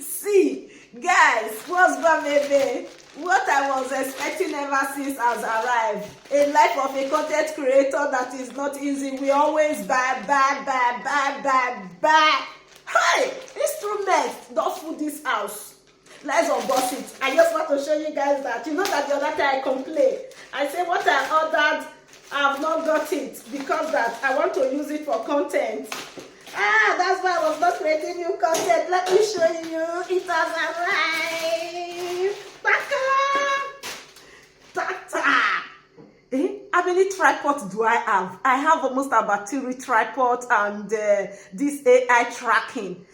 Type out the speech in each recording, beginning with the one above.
See, guys, what's going baby? What I was expecting ever since has arrived. A life of a content creator that is not easy. We always buy. Hey, instruments, don't fool this house. Let's unbox it. I just want to show you guys that. You know that the other time I complained. I say what I ordered, I have not got it because that I want to use it for content. That's why I was not creating new content. Let me show you. It has arrived. How many tripods do I have? I have almost about 3 tripods and this AI tracking.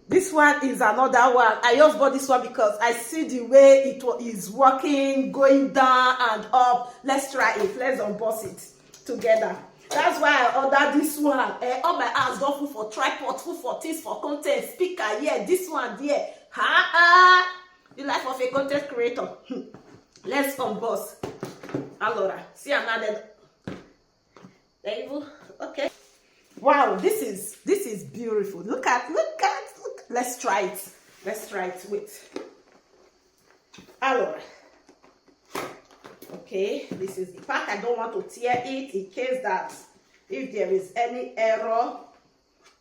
This one is another one. I just bought this one because I see the way it is working, going down and up. Let's try it. Let's unbox it together. That's why I ordered this one. All my hands don't full for tripod, full for things for content, speaker, yeah, this one, yeah. The life of a content creator. Let's unbox. Allora, see another. There you go. Okay. Wow, this is beautiful. Look at. Let's try it. Wait. Allora. Okay, this is the pack. I don't want to tear it in case that if there is any error,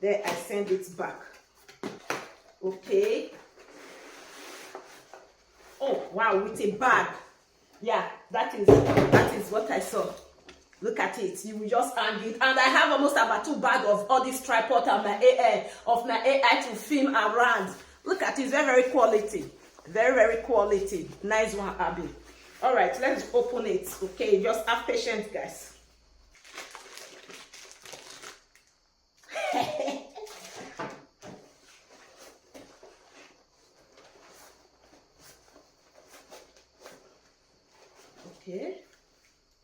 then I send it back. Okay. Oh wow, with a bag. Yeah, that is what I saw. Look at it. You will just hang it, and I have almost about 2 bags of all this tripod and my AI to film around. Look at it. Very quality. Very quality. Nice one, Abby. All right, let's open it. Okay, just have patience, guys. Okay,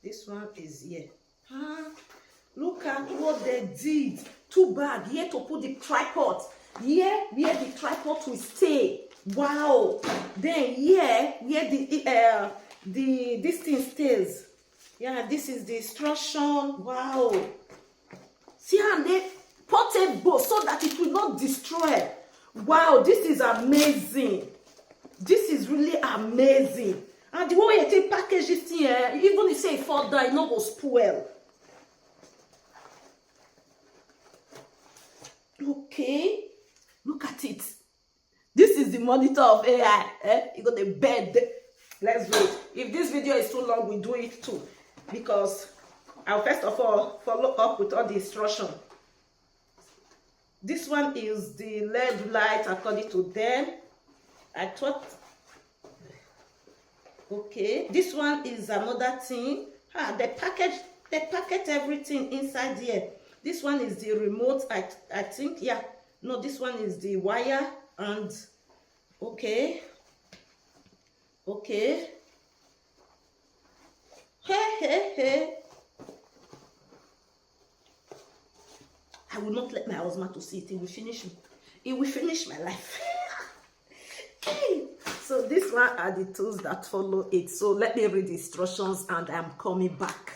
this one is here. Look at what they did. 2 bags here to put the tripod. Here where the tripod will stay. Wow. Then here where this thing stays. Yeah, this is the instruction. Wow. See how they portable so that it will not destroy. Wow, this is amazing. This is really amazing. And the way you take package this thing, even if say it fall down, it not go spoil. Okay, look at it. This is the monitor of AI. You got the bed. Let's wait. If this video is too long, we do it too, because I'll first of all follow up with all the instruction. This one is the LED light according to them. I thought. Okay, this one is another thing. They package everything inside here. This one is the remote, I think. Yeah, no, this one is the wire. And okay. Hey. I will not let my husband to see it. It will finish me. It will finish my life. Hey. So this one are the tools that follow it. So let me read the instructions and I'm coming back.